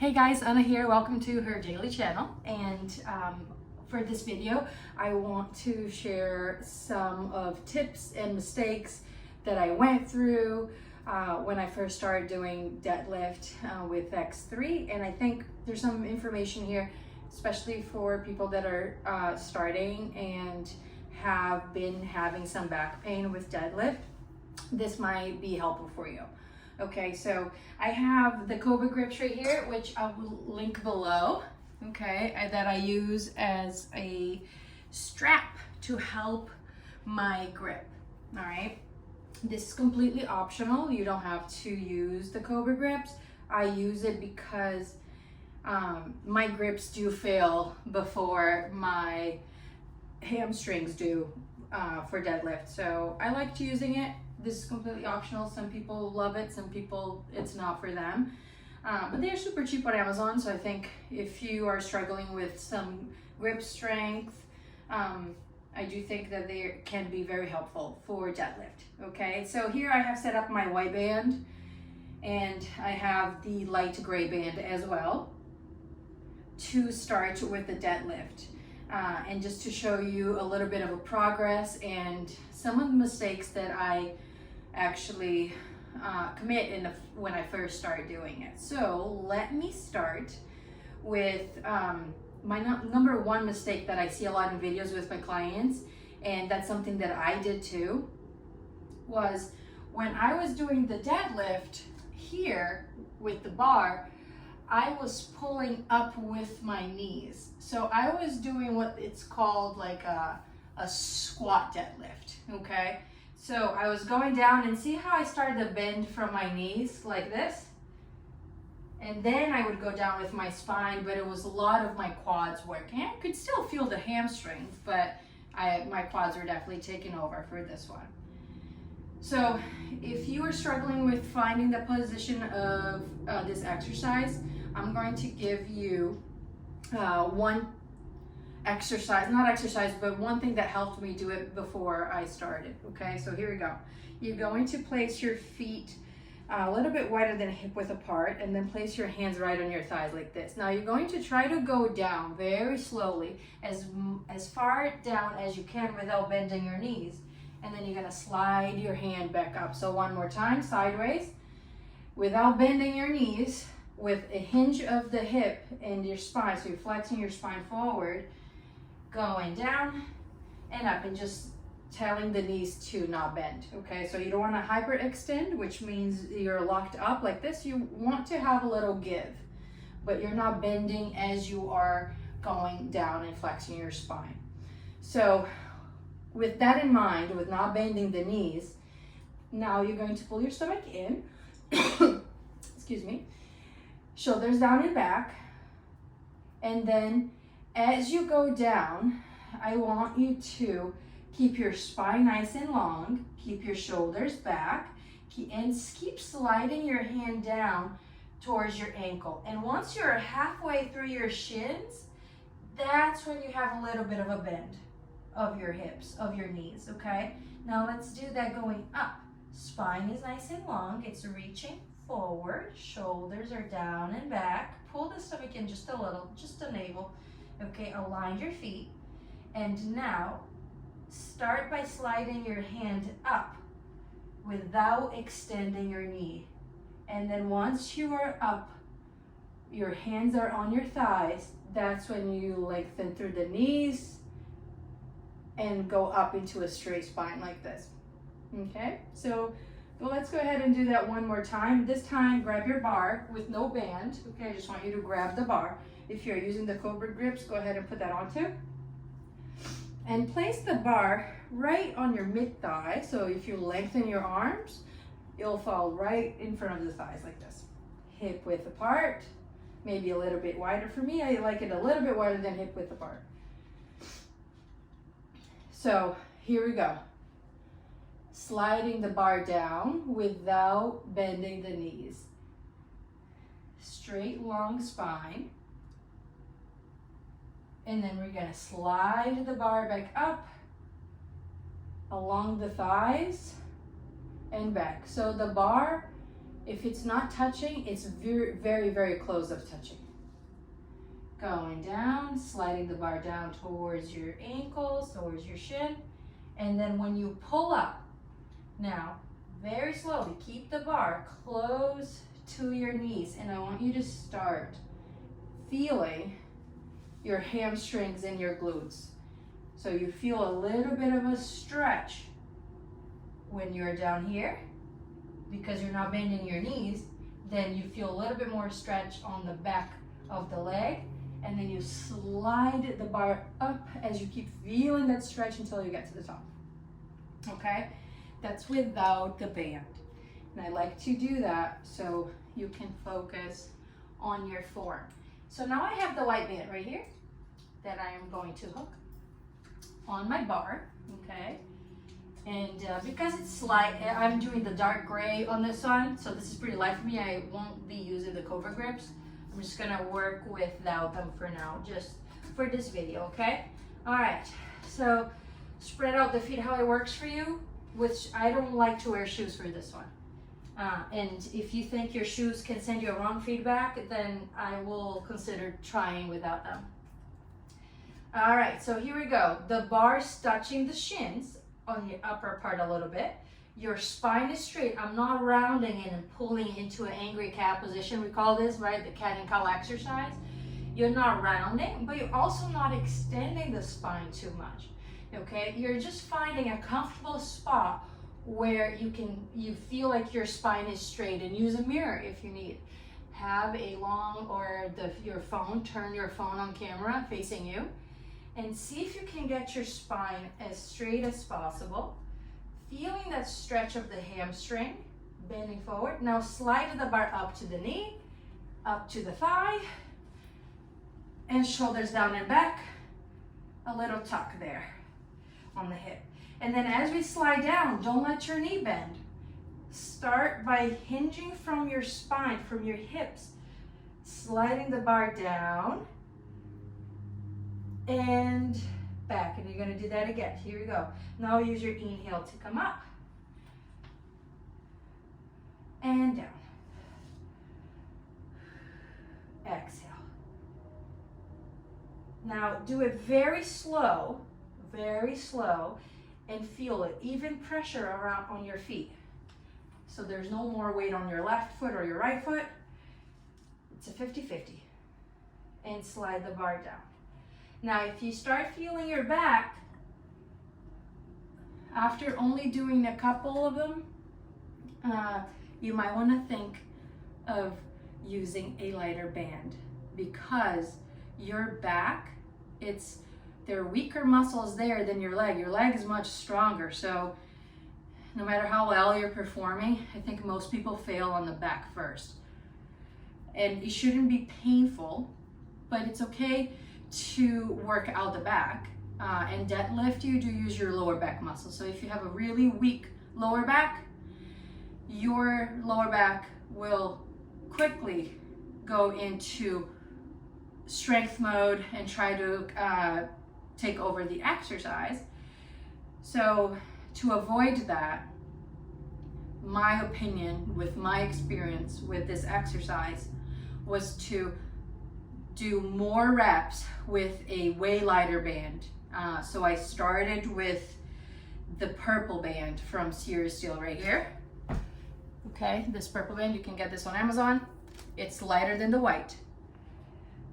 Hey guys, Anna here. Welcome to her daily channel. And for this video, I want to share some of tips and mistakes that I went through when I first started doing deadlift with X3. And I think there's some information here, especially for people that are starting and have been having some back pain with deadlift. This might be helpful for you. Okay, so I have the COBRA grips right here, which I will link below, okay, that I use as a strap to help my grip, all right? This is completely optional. You don't have to use the COBRA grips. I use it because my grips do fail before my hamstrings do for deadlift. So I liked using it. This is completely optional. Some people love it, some people it's not for them. But they're super cheap on Amazon, so I think if you are struggling with some grip strength, I do think that they can be very helpful for deadlift. Okay, so here I have set up my white band, and I have the light gray band as well to start with the deadlift. And just to show you a little bit of a progress and some of the mistakes that I actually commit when I first started doing it. So let me start with my number one mistake that I see a lot in videos with my clients, and that's something that I did too, was when I was doing the deadlift here with the bar, I was pulling up with my knees. So I was doing what it's called like a squat deadlift, okay? So I was going down, and see how I started to bend from my knees like this? And then I would go down with my spine, but it was a lot of my quads working. I could still feel the hamstrings, but my quads were definitely taking over for this one. So if you are struggling with finding the position of this exercise, I'm going to give you one thing that helped me do it before I started. Okay, so here we go. You're going to place your feet a little bit wider than hip width apart, and then place your hands right on your thighs like this. Now you're going to try to go down very slowly, as far down as you can without bending your knees, and then you're going to slide your hand back up. So one more time, sideways, without bending your knees, with a hinge of the hip and your spine, so you're flexing your spine forward, going down and up, and just telling the knees to not bend. Okay, so you don't want to hyperextend, which means you're locked up like this. You want to have a little give, but you're not bending as you are going down and flexing your spine. So with that in mind, with not bending the knees, now you're going to pull your stomach in, excuse me, shoulders down and back, and then as you go down, I want you to keep your spine nice and long, keep your shoulders back, and keep sliding your hand down towards your ankle. And once you're halfway through your shins, that's when you have a little bit of a bend of your hips, of your knees, okay? Now let's do that going up. Spine is nice and long, it's reaching forward, shoulders are down and back. Pull the stomach in just a little, just the navel. Okay, align your feet. And now start by sliding your hand up without extending your knee. And then once you are up, your hands are on your thighs, that's when you lengthen through the knees and go up into a straight spine like this. Okay, so let's go ahead and do that one more time. This time, grab your bar with no band. Okay, I just want you to grab the bar. If you're using the COBRA grips, go ahead and put that on too. And place the bar right on your mid-thigh. So if you lengthen your arms, it'll fall right in front of the thighs like this. Hip width apart, maybe a little bit wider. For me, I like it a little bit wider than hip width apart. So here we go. Sliding the bar down without bending the knees. Straight, long spine. And then we're gonna slide the bar back up along the thighs and back. So the bar If it's not touching, it's very, very, very close of touching. Going down, sliding the bar down towards your ankles, towards your shin. And then when you pull up, now, very slowly, keep the bar close to your knees. And I want you to start feeling your hamstrings and your glutes. So you feel a little bit of a stretch when you're down here, because you're not bending your knees. Then you feel a little bit more stretch on the back of the leg, and then you slide the bar up as you keep feeling that stretch until you get to the top. Okay, that's without the band. And I like to do that so you can focus on your form. So now I have the white band right here that I am going to hook on my bar, okay? And because it's light, I'm doing the dark gray on this one, so this is pretty light for me. I won't be using the COBRA grips. I'm just gonna work without them for now, just for this video, okay? All right, so spread out the feet how it works for you, which I don't like to wear shoes for this one. And if you think your shoes can send you a wrong feedback, then I will consider trying without them. All right, so here we go. The bar's touching the shins on the upper part a little bit. Your spine is straight. I'm not rounding in and pulling into an angry cat position. We call this, right, the cat and cow exercise. You're not rounding, but you're also not extending the spine too much, okay? You're just finding a comfortable spot where you feel like your spine is straight, and use a mirror if you need. Have a long, or your phone, turn your phone on camera facing you, and see if you can get your spine as straight as possible. Feeling that stretch of the hamstring, bending forward. Now slide the bar up to the knee, up to the thigh, and shoulders down and back. A little tuck there on the hip. And then as we slide down, don't let your knee bend. Start by hinging from your spine, from your hips, sliding the bar down and back. And you're gonna do that again. Here we go. Now use your inhale to come up and down. Exhale. Now do it very slow, and feel it. Even pressure around on your feet. So there's no more weight on your left foot or your right foot. It's a 50-50. And slide the bar down. Now if you start feeling your back, after only doing a couple of them, you might want to think of using a lighter band, because your back, there are weaker muscles there than your leg. Your leg is much stronger, so no matter how well you're performing, I think most people fail on the back first. And it shouldn't be painful, but it's okay to work out the back. And deadlift, you do use your lower back muscle. So if you have a really weak lower back, your lower back will quickly go into strength mode and try to take over the exercise. So to avoid that, my opinion with my experience with this exercise was to do more reps with a way lighter band. So I started with the purple band from Serious Steel right here. Okay, this purple band, you can get this on Amazon. It's lighter than the white,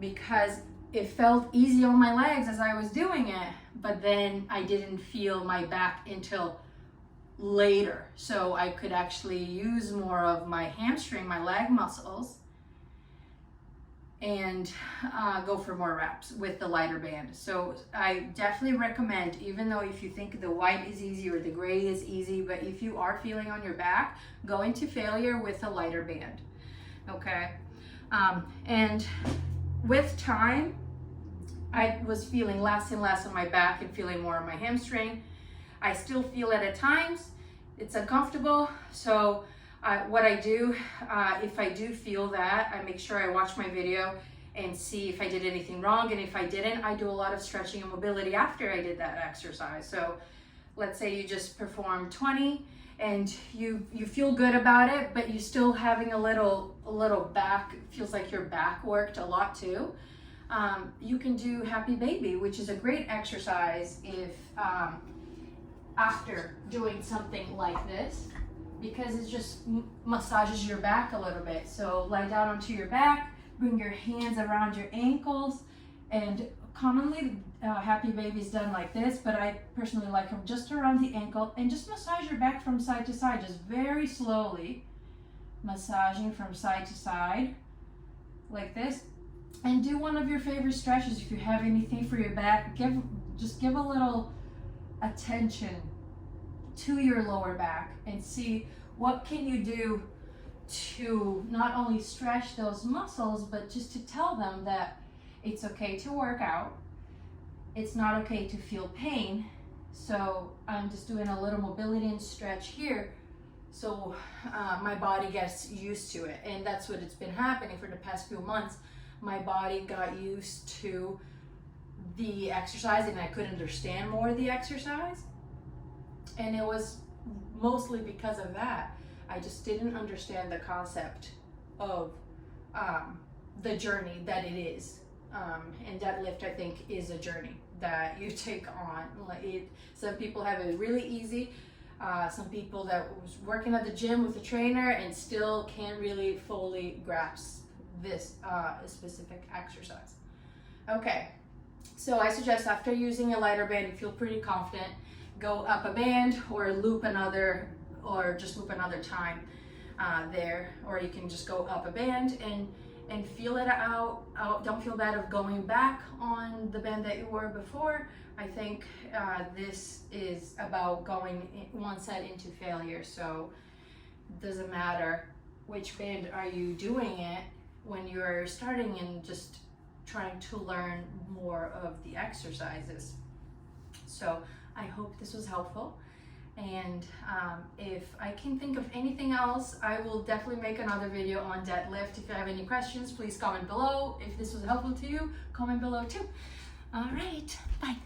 because it felt easy on my legs as I was doing it, but then I didn't feel my back until later. So I could actually use more of my hamstring, my leg muscles, and go for more reps with the lighter band. So I definitely recommend, even though if you think the white is easy or the gray is easy, but if you are feeling on your back, go into failure with a lighter band, okay? And with time, I was feeling less and less on my back and feeling more on my hamstring. I still feel it at times. It's uncomfortable. So what I do, if I do feel that, I make sure I watch my video and see if I did anything wrong. And if I didn't, I do a lot of stretching and mobility after I did that exercise. So let's say you just performed 20 and you feel good about it, but you still having a little back, feels like your back worked a lot too. You can do Happy Baby, which is a great exercise if after doing something like this, because it just massages your back a little bit. So lie down onto your back, bring your hands around your ankles, and commonly Happy Baby is done like this, but I personally like them just around the ankle, and just massage your back from side to side, just very slowly massaging from side to side like this. And do one of your favorite stretches. If you have anything for your back, just give a little attention to your lower back and see what can you do to not only stretch those muscles, but just to tell them that it's okay to work out. It's not okay to feel pain. So I'm just doing a little mobility and stretch here, so my body gets used to it. And that's what it's been happening for the past few months. My body got used to the exercise, and I could understand more of the exercise. And it was mostly because of that. I just didn't understand the concept of the journey that it is. And deadlift, I think, is a journey that you take on. Some people have it really easy. Some people that was working at the gym with a trainer and still can't really fully grasp this specific exercise. Okay, so I suggest after using a lighter band, you feel pretty confident, go up a band or loop another, or just loop another time there, or you can just go up a band and feel it out. Don't feel bad of going back on the band that you were before. I think this is about going one set into failure, so it doesn't matter which band are you doing it when you're starting and just trying to learn more of the exercises. So I hope this was helpful, and if I can think of anything else, I will definitely make another video on deadlift. If you have any questions, please comment below. If this was helpful to you, comment below too. All right, bye.